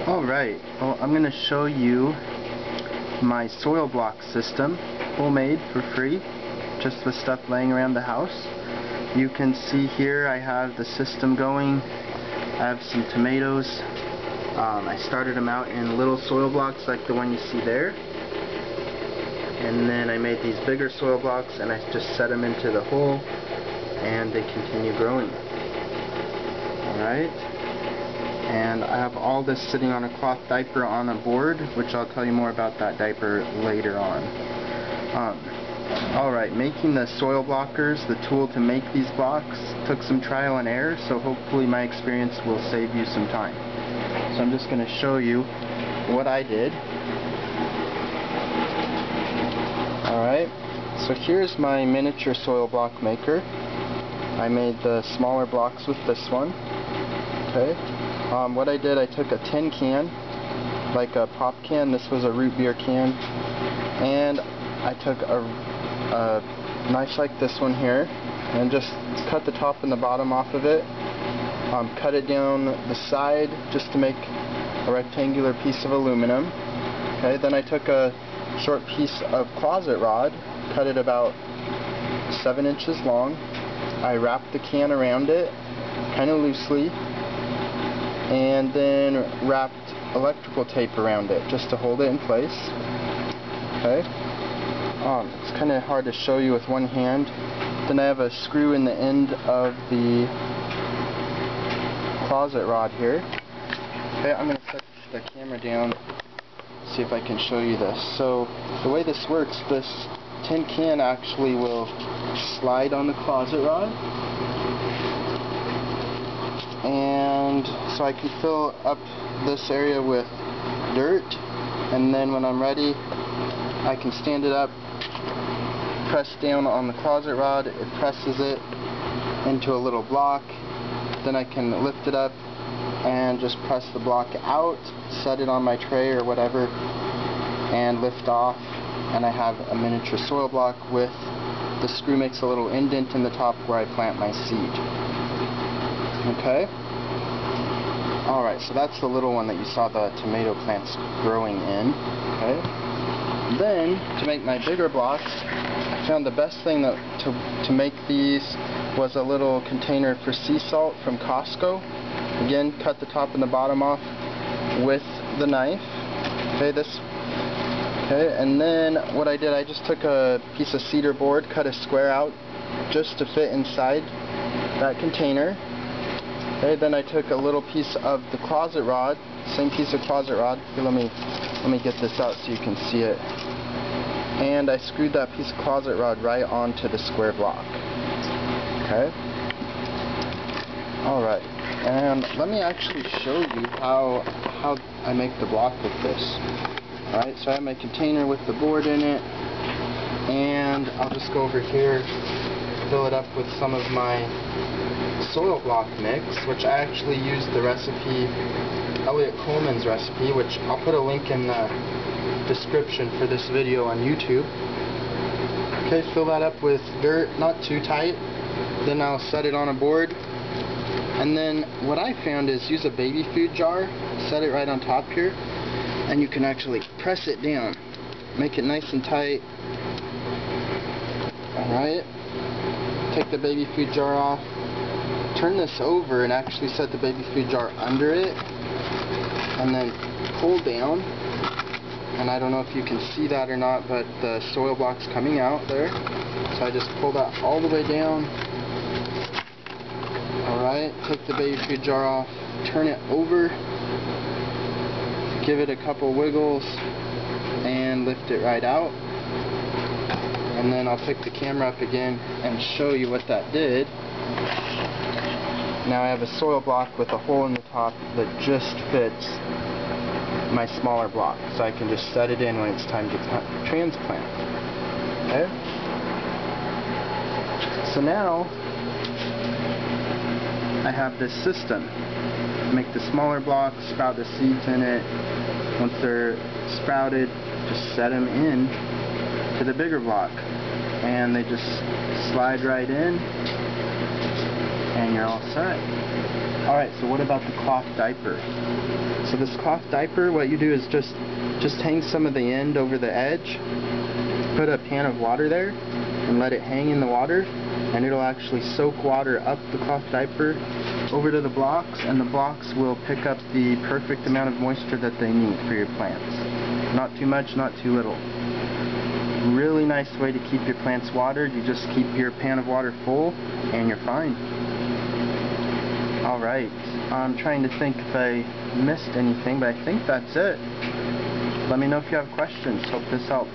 Alright, well, I'm going to show you my soil block system, homemade for free, just with stuff laying around the house. You can see here I have the system going. I have some tomatoes. I started them out in little soil blocks like the one you see there. And then I made these bigger soil blocks and I just set them into the hole and they continue growing. Alright. And I have all this sitting on a cloth diaper on a board, which I'll tell you more about that diaper later on. Alright, making the soil blockers, the tool to make these blocks, took some trial and error, so hopefully my experience will save you some time. So I'm just going to show you what I did. Alright, so here's my miniature soil block maker. I made the smaller blocks with this one. Okay. What I did, I took a tin can, like a pop can. This was a root beer can, and I took a knife like this one here and just cut the top and the bottom off of it. Cut it down the side just to make a rectangular piece of aluminum. Okay. Then I took a short piece of closet rod, cut it about 7 inches long. I wrapped the can around it, kind of loosely, and then wrapped electrical tape around it just to hold it in place. Okay. It's kind of hard to show you with one hand. Then I have a screw in the end of the closet rod here. Okay, I'm going to set the camera down, see if I can show you this. So the way this works, this tin can actually will slide on the closet rod, and so I can fill up this area with dirt, and then when I'm ready I can stand it up, press down on the closet rod, it presses it into a little block, then I can lift it up and just press the block out, set it on my tray or whatever, and lift off, and I have a miniature soil block with the screw makes a little indent in the top where I plant my seed. Okay? Alright, so that's the little one that you saw the tomato plants growing in. Okay? Then, to make my bigger blocks, I found the best thing to make these was a little container for sea salt from Costco. Again, cut the top and the bottom off with the knife. Okay, and then what I did, I just took a piece of cedar board, cut a square out just to fit inside that container. Okay, then I took a little piece of the closet rod, same piece of closet rod. Here, let me get this out so you can see it. And I screwed that piece of closet rod right onto the square block. Okay. Alright, and let me actually show you how I make the block with this. Alright, so I have my container with the board in it, and I'll just go over here, fill it up with some of my soil block mix, which I actually used the recipe, Elliot Coleman's recipe, which I'll put a link in the description for this video on YouTube. Okay, fill that up with dirt, not too tight, then I'll set it on a board, and then what I found is use a baby food jar, set it right on top here, and you can actually press it down, make it nice and tight. Alright, take the baby food jar off, turn this over and actually set the baby food jar under it, and then pull down, and I don't know if you can see that or not, but the soil block's coming out there, so I just pull that all the way down. Alright, take the baby food jar off, turn it over, give it a couple wiggles, and lift it right out. And then I'll pick the camera up again and show you what that did. Now I have a soil block with a hole in the top that just fits my smaller block, so I can just set it in when it's time to transplant. Okay? So now I have this system. Make the smaller blocks, sprout the seeds in it. Once they're sprouted, just set them in to the bigger block, and they just slide right in, and you're all set. Alright, so what about the cloth diaper? So this cloth diaper, what you do is just hang some of the end over the edge, put a pan of water there, and let it hang in the water, and it'll actually soak water up the cloth diaper over to the blocks, and the blocks will pick up the perfect amount of moisture that they need for your plants. Not too much, not too little. Really nice way to keep your plants watered. You just keep your pan of water full, and you're fine. Alright, I'm trying to think if I missed anything, but I think that's it. Let me know if you have questions. Hope this helps.